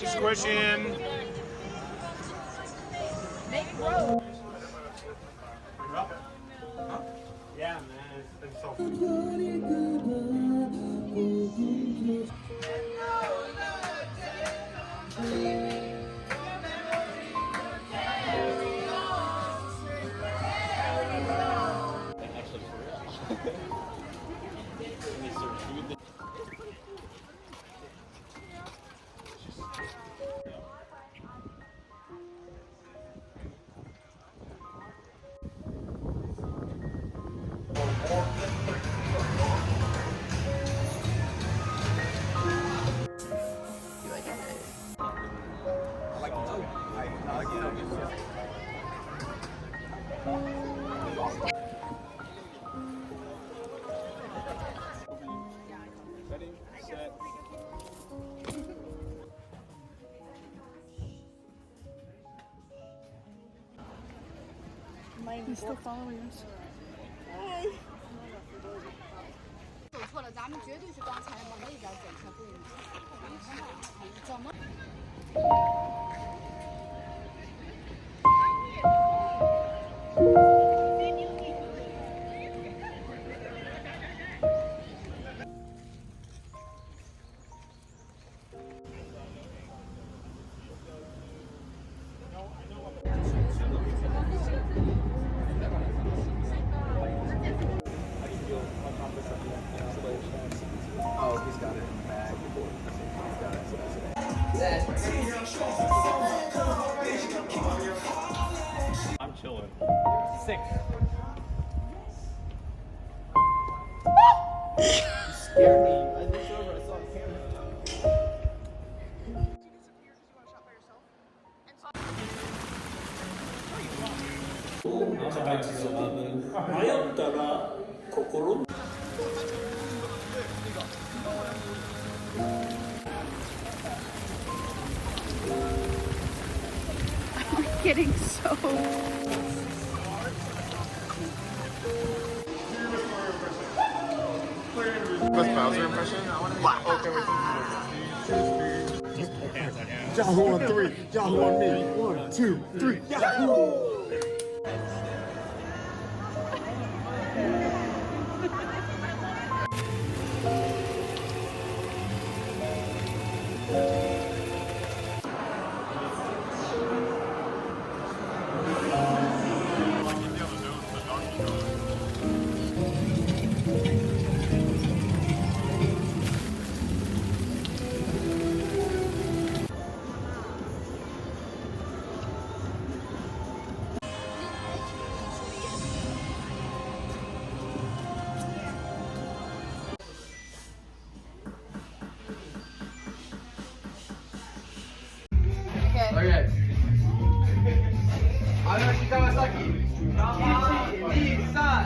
Squish in. Yeah, man. It's so He's still following us. 走错了，咱们绝对是刚才往那边走才对呢。怎么？ Oh, he's got it in the bag. He's got it. I'm chilling. 6. You scared me. I looked over. I saw the camera. Getting so. Best Bowser impression? Okay, wait. Yahoo on 3, Yahoo on me. 1, 2, 3, Yahoo! Kawasaki. 1、2、3。